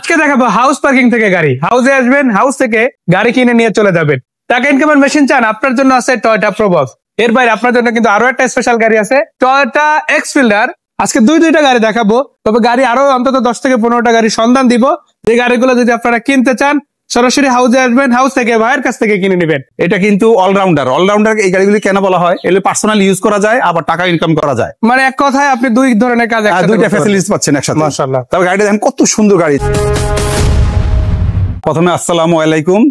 আজকে দেখাবো house parking থেকে গাড়ি। হাউসে আসবেন, হাউস থেকে গাড়ি কিনে নিয়ে চলে যাবেন। টাকা ইনকামের মেশিন চান, আপনার জন্য আছে টয়োটা প্রোবক্স। এর বাইরে আপনার জন্য কিন্তু আরো একটা স্পেশাল গাড়ি আছে, টয়োটা এক্সফিল্ডার। আজকে দুইটা গাড়ি দেখাবো, তবে গাড়ি আরো অন্তত 10 থেকে 15টা গাড়ি সন্ধান দিব। যে গাড়িগুলো যদি আপনারা কিনতে চান সরাসরি হাউসে আসবেন, হাউস থেকে ভাইয়ের কাছ থেকে কিনে নেবেন। এটা কিন্তু অলরাউন্ডার এই গাড়িগুলি কেন বলা হয়, এগুলো পার্সোনাল ইউজ করা যায়, আবার টাকা ইনকাম করা যায়। মানে এক কথায় আপনি দুই ধরনের কাজ, দুইটা ফ্যাসিলিটিস পাচ্ছেন একসাথে। মাশাআল্লাহ। তবে গাড়িটা দেখেন কত সুন্দর গাড়ি। প্রথমে আসসালামু আলাইকুম।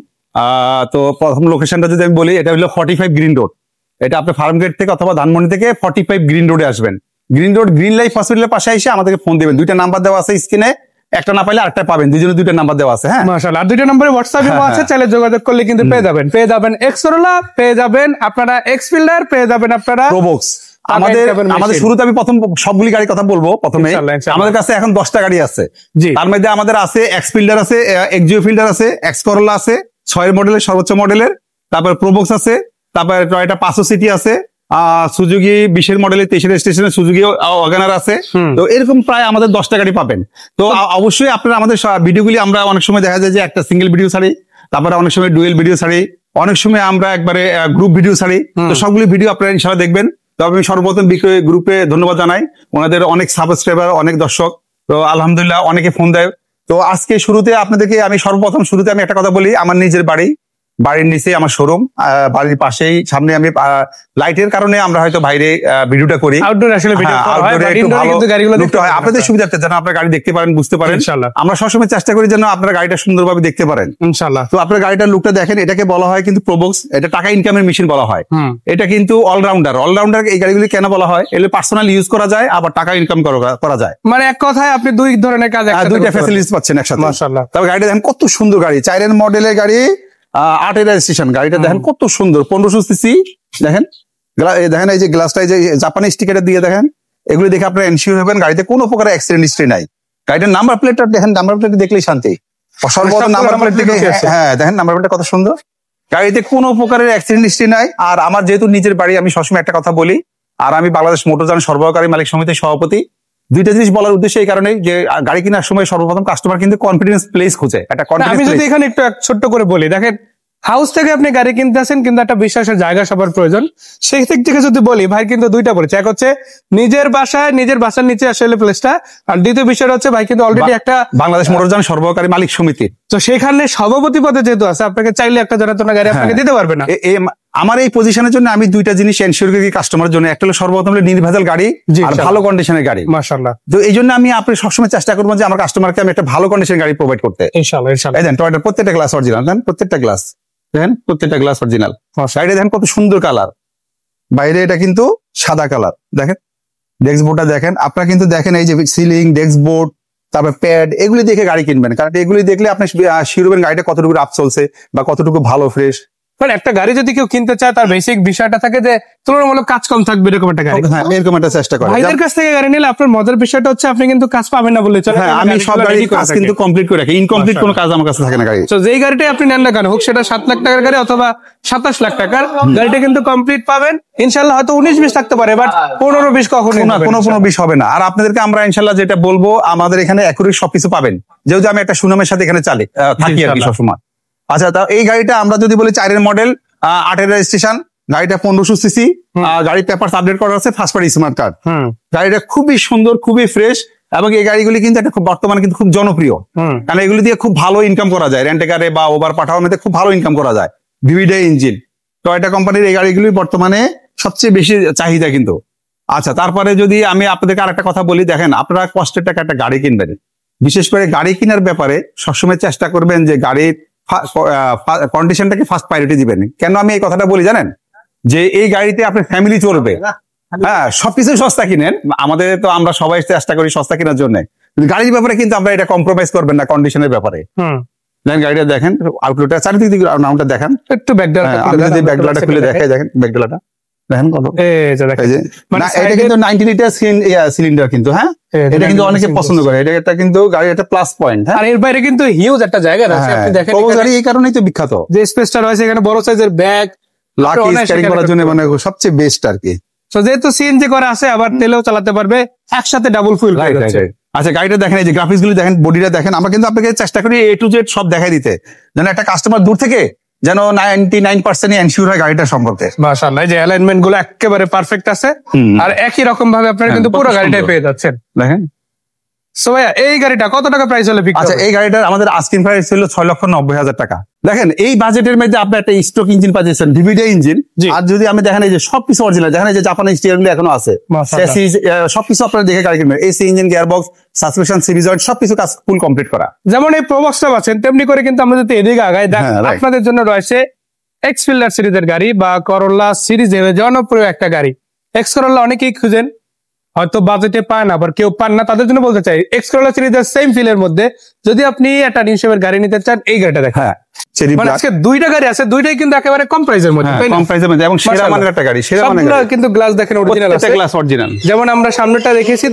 তো প্রথম লোকেশনটা যদি আমি বলি, এটা হলো 45 গ্রিন রোড। এটা আপনি ফার্ম গেট থেকে অথবা ধানমন্ডি থেকে 45 গ্রিন রোডে আসবেন। গ্রিন রোড গ্রিন লাইফ হসপিটালের পাশে এসে আমাদেরকে ফোন দিবেন। দুইটা নাম্বার দেওয়া আছে স্ক্রিনে, একটা না পাইলে আরেকটা পাবেন, দুইজনে দুইটা নাম্বার দেওয়া আছে। হ্যাঁ মাশাআল্লাহ। আর দুইটা নম্বরে হোয়াটসঅ্যাপে আছে, চাইলে যোগাযোগ করলে কিন্তু পেয়ে যাবেন এক্সকরোলা, পেয়ে যাবেন আপনারা এক্সফিল্ডার, পেয়ে যাবেন আপনারা প্রোবক্স। আমাদের শুরুতে আমি প্রথম সবগুলি গাড়ির কথা বলবো। প্রথমে আমাদের কাছে এখন 10টা গাড়ি আছে। তার মধ্যে আমাদের আছে এক্সফিল্ডার আছে, এক্সজিও ফিল্ডার আছে, এক্সকরোলা আছে 6 মডেলের সর্বোচ্চ মডেলের, তারপর প্রোবক্স আছে, তারপর টয়োটা পাঁচশো সিটি আছে, সুজুকি 20 মডেলের 23 রেজিস্ট্রেশনের সুজুকি ওয়াগনার আছে। তো এরকম প্রায় আমাদের 10টা গাড়ি পাবেন। তো অবশ্যই আপনারা আমাদের ভিডিওগুলি, আমরা অনেক সময় দেখা যায় যে একটা সিঙ্গেল ভিডিও ছাড়ি, তারপরে অনেক সময় ডুয়েল ভিডিও ছাড়ি, অনেক সময় আমরা একবারে গ্রুপ ভিডিও ছাড়ি। তো সবগুলি ভিডিও আপনারা ইনশাআল্লাহ দেখবেন। তবে আমি সর্বপ্রথম বিক্রয় গ্রুপে ধন্যবাদ জানাই, ওনাদের অনেক সাবস্ক্রাইবার, অনেক দর্শক। তো আলহামদুলিল্লাহ অনেকে ফোন দেয়। তো আজকে শুরুতে আপনাদেরকে আমি আমি একটা কথা বলি। আমার নিজের বাড়ির নিচে আমার শোরুম, বাড়ির পাশেই সামনে। আমি লাইটের কারণে আমরা হয়তো বাইরে ভিডিওটা করি, আউটডোরে আসলে ভিডিও হয় আপনাদের সুবিধার্থে, যেন আপনার গাড়ি দেখতে পারেন, বুঝতে পারেন। আমরা সবসময় চেষ্টা করি যেন আপনার গাড়িটা সুন্দরভাবে দেখতে পারেন ইনশাআল্লাহ। তো আপনার গাড়িটার লুকটা দেখেন, এটাকে বলা হয় কিন্তু প্রোবক্স। এটা টাকা ইনকামের মেশিন বলা হয়। এটা কিন্তু অলরাউন্ডার এই গাড়িগুলি কেন বলা হয়, এগুলো পার্সোনাল ইউজ করা যায়, আবার টাকা ইনকাম করা যায়। মানে এক কথায় আপনি দুই ধরনের কাজ, দুইটা ফ্যাসিলিটিস পাচ্ছেন একসাথে। মাশাআল্লাহ। তবে গাড়িটা দেখেন কত সুন্দর গাড়ি, 4 মডেলের গাড়ি, 8 রেজিস্ট্রেশন। গাড়িটা দেখেন কত সুন্দর, 1500 সিসি। দেখেন এই যে গ্লাসটা, এই যে জাপানি স্টিকার দিয়ে দেখেন, এগুলো দেখে আপনারা এনশিওর হবেন গাড়িতে কোনো প্রকার অ্যাক্সিডেন্ট হিস্ট্রি নাই। গাড়িটার নাম্বার প্লেটটা দেখেন, নাম্বার প্লেট দেখলেই শান্তি। সর্বপ্রথম নাম্বার প্লেট থেকে, হ্যাঁ দেখেন নাম্বার প্লেটটা কত সুন্দর। গাড়িতে কোনো প্রকারের অ্যাক্সিডেন্ট হিস্ট্রি নাই। আর আমার যেহেতু নিজের বাড়ি, আমি সবসময় একটা কথা বলি, আর আমি বাংলাদেশ মোটরযান সরবরাহকারী মালিক সমিতির সভাপতি। দুইটা জিনিস বলার উদ্দেশ্য এই কারণে যে গাড়ি কেনার সময় সর্বপ্রথম কাস্টমার কিন্তু কনফিডেন্স প্লেস খুঁজে। আমি যদি এখানে একটু ছোট্ট করে বলি, দেখেন হাউস থেকে আপনি গাড়ি কিনতে আসেন, কিন্তু একটা বিশ্বাসের জায়গা সবার প্রয়োজন। সেই দিক থেকে যদি বলি, ভাই কিন্তু দুইটা বলেছে। এক হচ্ছে নিজের বাসার নিচে আসলে প্লেসটা, আর দ্বিতীয় বিষয়টা হচ্ছে ভাই কিন্তু অলরেডি একটা বাংলাদেশ মোটরযান সরবরাহকারী মালিক সমিতি। তো সেখানে সভাপতি পদে যেহেতু আছে, আপনাকে চাইলে একটা জনাতনা গাড়ি আপনাকে দিতে পারবে না। আমার এই পজিশনের জন্য আমি দুইটা জিনিস এনশিওর করি কাস্টমারের জন্য। একটা হলো সর্বপ্রথম নির্ভেজাল গাড়ি, আর ভালো কন্ডিশনের গাড়ি। মাশাআল্লাহ। তো এই জন্য আমি আপনি সবসময় চেষ্টা করবো যে আমার কাস্টমারকে আমি একটা ভালো কন্ডিশনের গাড়ি প্রোভাইড করতে। ইনশাআল্লাহ। এই দেন টয়োটার প্রত্যেকটা গ্লাস অরিজিনাল, দেন প্রত্যেকটা গ্লাস অরিজিনাল। সাইডে দেখেন কত সুন্দর কালার, বাইরে এটা কিন্তু সাদা কালার। দেখেন ডেস্ক বোর্ডটা দেখেন, আপনারা কিন্তু দেখেন এই যে সিলিং, ডেস্ক বোর্ড, তারপর প্যাড, এগুলি দেখে গাড়ি কিনবেন। কারণ এগুলি দেখলে আপনি শিরোবেন গাড়িটা কতটুকু রাফ চলছে বা কতটুকু ভালো ফ্রেশ। মানে একটা গাড়ি যদি কেউ কিনতে চায়, তার বেসিক বিষয়টা থাকে যে তুলনামূলক কাজ কম থাকবে, এরকম একটা গাড়ি। হ্যাঁ, এরকম একটা চেষ্টা করে। ভাইদের কাছ থেকে গাড়ি নিলে আপনার মজার বিষয়টা হচ্ছে আপনি কিন্তু কাজ পাবেন না বলে চলে। আমি সব গাড়ি কাজ কিন্তু কমপ্লিট করে রাখি, ইনকমপ্লিট কোনো কাজ আমার কাছে থাকে না গাড়ি। তো যেই গাড়িটাই আপনি নেন না কেন, হোক সেটা 7 লাখ টাকার গাড়ি অথবা 27 লাখ টাকার গাড়িটা, কিন্তু কমপ্লিট পাবেন ইনশাআল্লাহ। হয়তো 19-20 থাকতে পারে, বাট 15-20 কখনো না, 15-20 হবে না। আর আপনাদেরকে আমরা ইনশাআল্লাহ যেটা বলবো, আমাদের এখানে অ্যাকুরেট সবকিছু পাবেন, যেহেতু আমি একটা সুনামের সাথে এখানে থাকি আর কি সবসময়। আচ্ছা, তা এই গাড়িটা আমরা যদি বলি 4 মডেল, 8 রেজিস্ট্রেশন, গাড়িটা 1500 সিসি, গাড়ির পেপারস আপডেট করা আছে, ফার্স্ট পার্টি স্মার্ট কার্ড। গাড়িটা খুবই সুন্দর, খুবই ফ্রেশ, এবং এই গাড়িগুলি কিন্তু একটা বর্তমানে কিন্তু খুব জনপ্রিয়। কারণ এগুলি দিয়ে খুব ভালো ইনকাম করা যায়, রেন্টে কারে বা ওভার পাঠানোতে খুব ভালো ইনকাম করা যায়। ভিভিডি ইঞ্জিন টয়োটা কোম্পানির এই গাড়িগুলি বর্তমানে সবচেয়ে বেশি চাহিদা কিন্তু। আচ্ছা, তারপরে যদি আমি আপনাদেরকে আরেকটা কথা বলি, দেখেন আপনারা কষ্টের টাকা একটা গাড়ি কিনবেন, বিশেষ করে গাড়ি কেনার ব্যাপারে সবসময় চেষ্টা করবেন যে গাড়ির কন্ডিশনটাকে ফার্স্ট প্রায়োরিটি দিবেন। কেন আমি এই কথাটা বলি জানেন, যে এই গাড়িতে আপনার ফ্যামিলি চলবে। হ্যাঁ, সবকিছু সস্তা কিনেন, আমাদের তো আমরা সবাই চেষ্টা করি সস্তা কেনার জন্য, গাড়ির ব্যাপারে কিন্তু আমরা এটা কম্প্রোমাইজ করবেন না কন্ডিশনের ব্যাপারে। গাড়িটা দেখেন, আউটলুকটা চারিদিক থেকে নামটা দেখেন, একটু ব্যাকডলাটা খুলে দেখাই, দেখেন ব্যাকডলাটা দেখেন কত। এটা কিন্তু 90 লিটার সিলিন্ডার কিন্তু। হ্যাঁ, এটা কিন্তু অনেকে পছন্দ করে, এটা কিন্তু গাড়ির একটা প্লাস পয়েন্ট। আর এর বাইরে কিন্তু হিউজ একটা জায়গা আছে, আপনি দেখেন গাড়ি এই কারণেই তো বিখ্যাত, যে স্পেসটা রয়েছে এখানে, বড় সাইজের ব্যাগ লাকি ক্যারি করার জন্য মানে সবচেয়ে বেস্ট আর কি। তো যেহেতু সিএনজি করা আছে, আবার তেলেও চালাতে পারবে, একসাথে ডাবল ফুল। আচ্ছা গাড়িটা দেখেন, এই যে গ্রাফিক্স গুলি দেখেন, বডিটা দেখেন। আমরা কিন্তু আপনাকে চেষ্টা করি A to Z সব দেখাই দিতে, যেন একটা কাস্টমার দূর থেকে যেন 99% এনশিওর হয় গাড়িটা সম্পর্কে। মাশাআল্লাহ, এই যে অ্যালাইনমেন্ট গুলো একেবারে পারফেক্ট আছে, আর একই রকম ভাবে আপনারা কিন্তু পুরো গাড়িটাই পেয়ে যাচ্ছেন। দেখেন সো ভাইয়া এই গাড়িটা কত টাকা প্রাইস হলে বিক্রি আচ্ছা, হবে? এই গাড়িটার আমাদের আস্কিং প্রাইস ছিল 6,90,000 টাকা। দেখেন এই বাজেটের মধ্যে আপনি একটা স্টক ইঞ্জিন পাচ্ছেন, ডিভিডি ইঞ্জিন। জি। আর যদি আমি দেখেন এই যে সবকিছু অরিজিনাল, দেখেন এই যে জাপানি স্টিয়ারিং গুলো এখনো আছে, মাশাআল্লাহ। চ্যাসিস সবকিছু আপনারা দেখে গাড়ি কিনবেন। AC engine, gearbox, suspension, series joint সবকিছু কাজ ফুল কমপ্লিট করা। যেমন এই প্রবক্সটা পাচ্ছেন, তেমনি করে কিন্তু আমরা যদি এদিকে আগাই, হ্যাঁ, right. আপনাদের জন্য রয়েছে এক্স ফিল্ডার সিরিজের গাড়ি বা করোলা সিরিজের জনপ্রিয় একটা গাড়ি। এক্স করোলা অনেকেই খুঁজেন, হয়তো বাজেটে পান, আবার কেউ পান না, তাদের জন্য বলতে চাই এক্স করোলা সিরিজের সেম ফিলের মধ্যে যদি আপনি একটা নিউ শেপের গাড়ি নিতে চান, এই গাড়িটা দেখেন। হ্যাঁ, চেরি মানে ব্ল্যাক, আজকে দুইটা গাড়ি আছে, দুইটাই কিন্তু একেবারে কম প্রাইসের মধ্যে, তাই না? কম প্রাইসের মধ্যে এবং সেরা মাশাআল্লাহ। মানের একটা গাড়ি, সেরা মানের সবগুলো গাড়ি, কিন্তু গ্লাস দেখেন অরিজিনাল আছে, গ্লাস অরিজিনাল। যেমন আমরা সামনেটা দেখেছি,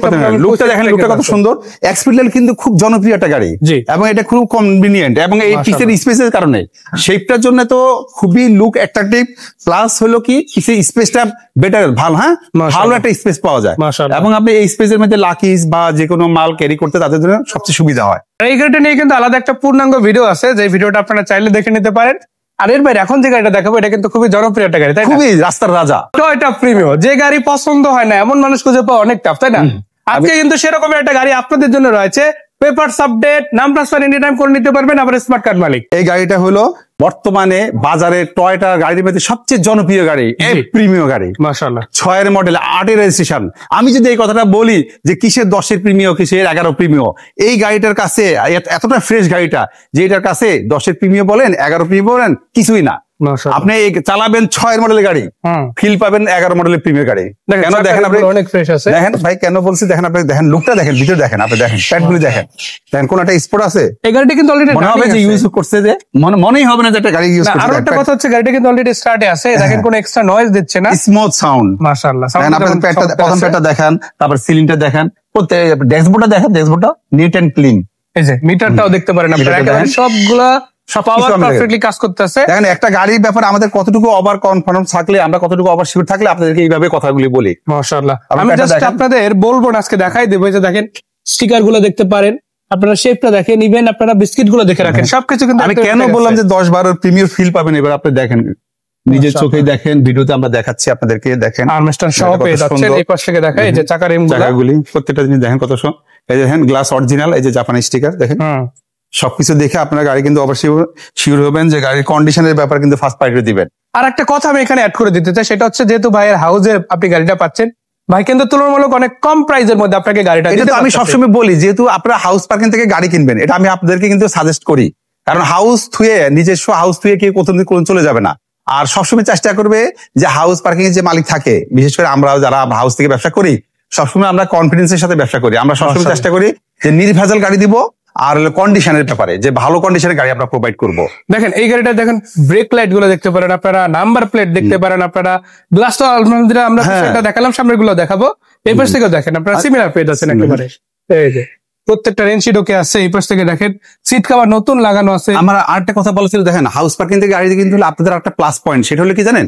লুকটা দেখেন, লুকটা কত সুন্দর। এক্সপিরিয়েন্স কিন্তু খুব জনপ্রিয় একটা গাড়ি, জি। এবং এটা খুব কনভিনিয়েন্ট, এবং এই মাশাআল্লাহ। পিসের স্পেসের কারণে শেপটার জন্য তো খুবই লুক অ্যাট্রাকটিভ, প্লাস হলো কি পিসের স্পেসটা বেটার, ভালো, হ্যাঁ মাশাআল্লাহ। ভালো একটা স্পেস পাওয়া যায়, মাশাআল্লাহ। এবং আপনি এই স্পেসের মধ্যে লাকিস বা যে কোনো মাল ক্যারি করতে তাদের জন্য সবচেয়ে সুবিধা হয়। আর এই গাড়িটা নিয়ে কিন্তু আলাদা একটা পূর্ণাঙ্গ ভিডিও আছে, যে ভিডিওটা আপনারা চাইলে দেখে নিতে পারেন। আর এর বাইরে এখন যে গাড়িটা দেখাবো, এটা কিন্তু খুবই জনপ্রিয় একটা গাড়ি, তাই না? খুবই রাস্তার রাজা। টয়োটা প্রিমিও, যে গাড়ি পছন্দ হয় না এমন মানুষ খুঁজে পাওয়া অনেক টাফ, তাই না? আজকে কিন্তু সেরকম একটা গাড়ি আপনাদের জন্য রয়েছে। পেপারস আপডেট, নাম ট্রান্সফার এনি টাইম করে নিতে পারবেন, আবার স্মার্ট কার্ড মালিক। এই গাড়িটা হলো বর্তমানে বাজারে টয়োটা গাড়ির মধ্যে সবচেয়ে জনপ্রিয় গাড়ি, প্রিমিয় গাড়ি। মাশাআল্লাহ। 6 মডেল, 8 রেজিস্ট্রেশন। আমি যদি এই কথাটা বলি যে কিসের 10 প্রিমিয়, কিসের 11 প্রিমিয়, এই গাড়িটার কাছে এতটা ফ্রেশ গাড়িটা, যে এটার কাছে 10 প্রিমিয় বলেন, 11 প্রিমিয় বলেন, কিছুই না। মাশাআল্লাহ। আপনি এই চালাবেন 6 মডেলের গাড়ি, ফিল পাবেন 11 মডেলের প্রিমিয়ার গাড়ি। কেন দেখেন আপনি, অনেক ফ্রেশ আছে। দেখেন ভাই কেন বলছি, দেখেন আপনি, দেখেন লুকটা দেখেন, ভিতরে দেখেন, আপনি দেখেন প্যাডগুলি দেখেন, দেখেন কোন একটা স্পট আছে। এই গাড়িটা কিন্তু অলরেডি মনে হবে যে ইউজ করছে, যে মনেই হবে না যে একটা গাড়ি ইউজ করছে। আরো একটা কথা হচ্ছে, গাড়িটা কিন্তু অলরেডি স্টার্টে আছে, দেখেন কোনো এক্সট্রা নয়েজ দিচ্ছে না, স্মুথ সাউন্ড। মাশাআল্লাহ। দেখেন আপনার প্রথম প্যাডটা দেখেন, তারপর সিলিংটা দেখেন, ড্যাশবোর্ডটা দেখেন, ড্যাশবোর্ডটা নিট এন্ড ক্লিন। এই যে মিটারটাও দেখতে পারেন আপনারা, একেবারে সবগুলা পাওয়ার পারফেক্টলি কাজ করতেছে। দেখেন একটা গাড়ির ব্যাপারে আমাদের কতটুকু ওভার কনফিডেন্স থাকলে, আমরা কতটুকু ওভার শিওর থাকলে আপনাদেরকে এইভাবে কথাগুলি বলি। মাশাআল্লাহ। আপনি আমি প্যাডটা জাস্ট দেখেন। আপনাদের বলবো না, আজকে দেখাই দেবো। এই যে দেখেন স্টিকার গুলো দেখতে পারেন, আপনারা শেপটা দেখেন, ইভেন আপনারা বিস্কিট গুলো দেখে রাখেন, সবকিছু কিন্তু আমি কেন বললাম যে 10-12 প্রিমিয়ার ফিল পাবেন, এবার আপনি দেখেন, নিজের চোখে দেখেন, ভিডিওতে আমরা দেখাচ্ছি আপনাদেরকে, দেখেন আর্মস্টার সহ পেয়ে যাচ্ছেন। এই পাশ থেকে দেখাই, এই যে চাকার রিম জায়গাগুলি প্রত্যেকটা জিনিস দেখেন কত সুন্দর। এই যে দেখেন গ্লাস অরিজিনাল, এই যে জাপানি স্টিকার দেখেন, সবকিছু দেখে আপনার গাড়ি কিন্তু অবশ্যই শিওর হবেন যে গাড়ির কন্ডিশনের ব্যাপার কিন্তু ফার্স্ট প্রায়োরিটি দিবেন। আর একটা কথা আমি এখানে অ্যাড করে দিতে চাই, সেটা হচ্ছে যেহেতু ভাইয়ের হাউসে আপনি গাড়িটা পাচ্ছেন, ভাই কিন্তু তুলনামূলক অনেক কম প্রাইসের মধ্যে আপনাকে গাড়িটা এটা দিতে তো আমি পারতেছে। সবসময় বলি, যেহেতু আপনারা হাউস পার্কিং থেকে গাড়ি কিনবেন, এটা আমি আপনাদেরকে কিন্তু সাজেস্ট করি, কারণ হাউস থুয়ে, নিজস্ব হাউস থুয়ে কেউ কোথাও চলে যাবে না। আর সবসময় চেষ্টা করবে যে হাউস পার্কিং এর যে মালিক থাকে, বিশেষ করে আমরা যারা হাউস থেকে ব্যবসা করি, সবসময় আমরা কনফিডেন্সের সাথে ব্যবসা করি। আমরা সবসময় চেষ্টা করি যে নির্ভেজাল গাড়ি দিব, আর কন্ডিশনের ব্যাপারে যে ভালো কন্ডিশনের গাড়ি আমরা প্রোভাইড করব। দেখেন এই গাড়িটা দেখেন, ব্রেক লাইট গুলো দেখতে পারেন আপনারা, নাম্বার প্লেট দেখতে পারেন আপনারা, গ্লাস তো আলহামদুলিল্লাহ আমরা সেটা দেখালাম, সামনের গুলো দেখাবো। এই পাশ থেকে দেখেন আপনারা সিমিলার পেয়ে যাচ্ছেন একেবারে। এই যে প্রত্যেকটা রেঞ্জ শিটকে আছে, এই পাশ থেকে দেখেন সিট কভার নতুন লাগানো আছে। আমার আরেকটা কথা বলেছিল, দেখেন হাউস পার্কিং থেকে গাড়ি কিন্তু হলো আপনাদের একটা প্লাস পয়েন্ট, সেটা হলো কি জানেন,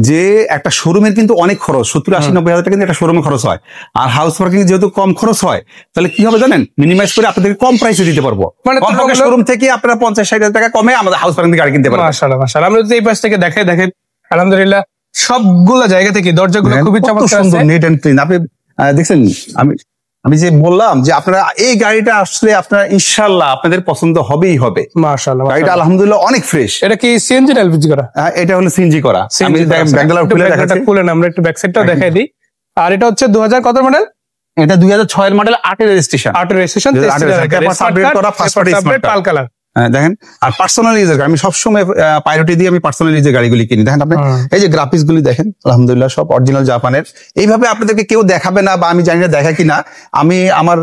যে একটা শোরুমের কিন্তু অনেক খরচ, 70-80-90 হাজার টাকা কিন্তু একটা শোরুমে খরচ হয়। আর হাউস পার্কিং যেহেতু কম খরচ হয়, তাহলে কি হবে জানেন, মিনিমাইজ করে আপনাদেরকে কম প্রাইসে দিতে পারবো। মানে শোরুম থেকে আপনারা 50-60 হাজার টাকা কমে আমাদের হাউস পার্কিং গাড়ি কিনতে পারবেন। মাশাআল্লাহ মাশাআল্লাহ। আমরা যদি এই পাশ থেকে দেখাই, দেখেন আলহামদুলিল্লাহ সবগুলো জায়গা থেকে দরজাগুলো খুবই চমৎকার আছে, নিট এন্ড ক্লিন। আপনি দেখছেন, আমি যে বললাম যে আপনারা এই গাড়িটা আসলে আপনারা ইনশাআল্লাহ আপনাদের পছন্দ হবেই হবে। মাশাআল্লাহ। গাড়িটা আলহামদুলিল্লাহ অনেক ফ্রেশ। এটা কি সিএনজি না এলপিজি করা? এটা হলো সিএনজি করা। আমি ব্যাকডালা খুলে দেখাচ্ছি, খুলেন, আমরা একটু ব্যাক সাইডটাও দেখাই দিই। আর এটা হচ্ছে 2000 কত মডেল? এটা 2006 এর মডেল, 8 এর রেজিস্ট্রেশন। 8 এর রেজিস্ট্রেশন, ফার্স্ট পার্টি স্মার্ট পাল কালার। দেখেন, আর পার্সোনাল ইউজার আমি সবসময় প্রায়োরিটি দিয়ে আমি পার্সোনাল ইউজার গাড়িগুলি কিনি। দেখেন আপনি এই যে গ্রাফিক্স গুলি দেখেন, আলহামদুলিল্লাহ সব অরিজিনাল জাপানের। এইভাবে আপনাদেরকে কেউ দেখাবে না, বা আমি জানি না দেখা কিনা, আমি আমার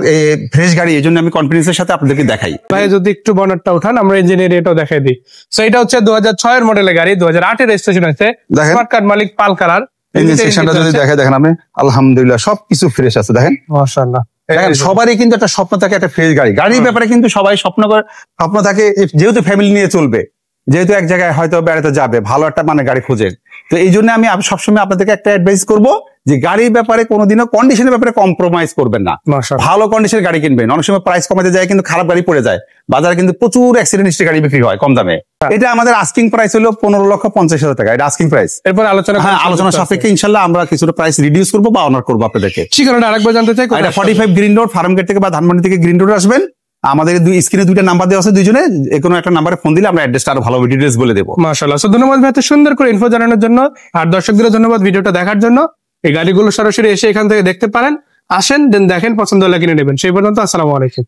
ফ্রেশ গাড়ি, এই জন্য আমি কনফিডেন্সের সাথে আপনাদেরকে দেখাই। ভাই যদি একটু বনারটা উঠান, আমরা ইঞ্জিনিয়ার এটাও দেখাই দিই। সো এটা হচ্ছে 2006 এর মডেলের গাড়ি, 2008 এর রেজিস্ট্রেশন আছে, স্মার্ট কার্ড মালিক পাল কালার। ইঞ্জিন সেকশনটা যদি দেখেন আপনি, আলহামদুলিল্লাহ সবকিছু ফ্রেশ আছে। দেখেন মাশাআল্লাহ। দেখেন সবারই কিন্তু একটা স্বপ্ন থাকে, একটা ফ্রেশ গাড়ি। গাড়ির ব্যাপারে কিন্তু সবাই স্বপ্ন থাকে, যেহেতু ফ্যামিলি নিয়ে চলবে, যেহেতু এক জায়গায় হয়তো বেড়াতে যাবে, ভালো একটা মানে গাড়ি খোঁজে। তো এই জন্য আমি সবসময় আপনাদেরকে একটা অ্যাডভাইস করবো যে গাড়ির ব্যাপারে কোনোদিনও কন্ডিশনের ব্যাপারে কম্প্রোমাইজ করবেন না। মাশাআল্লাহ। ভালো কন্ডিশনের গাড়ি কিনবেন। অনেক সময় প্রাইস কমাতে যায় কিন্তু খারাপ গাড়ি পড়ে যায়, বাজারে কিন্তু প্রচুর অ্যাক্সিডেন্ট হিস্ট্রি গাড়ি বিক্রি হয় কম দামে। এটা আমাদের আস্কিং প্রাইস হলো 15,50,000 টাকা, এটা আস্কিং প্রাইস। এরপর আলোচনা হ্যাঁ, আলোচনা সাপেক্ষে ইনশাল্লাহ আমরা কিছুটা প্রাইস রিডিউস করবো বা অনার করবো আপনাদেরকে। ঠিকানাটা আরেকবার জানতে চাই। এটা 45 গ্রিন রোড, ফার্মগেট থেকে বা ধানমন্ডি থেকে গ্রিন রোড আসবেন। আমাদের স্ক্রিনে দুইটা নাম্বার দেওয়া আছে, দুইজনে যে কোনো একটা নাম্বারে ফোন দিলে আমরা অ্যাড্রেসটা আরো ভালো ডিটেলস বলে দেবো। মাশাআল্লাহ। সো ধন্যবাদ ভাই এত সুন্দর করে ইনফো জানানোর জন্য, আর দর্শকদের ধন্যবাদ ভিডিওটা দেখার জন্য। এই গাড়িগুলো সরাসরি এসে এখান থেকে দেখতে পারেন, আসেন দেন দেখেন, পছন্দ হলে কিনে নেবেন। সেই পর্যন্ত আসসালামু আলাইকুম।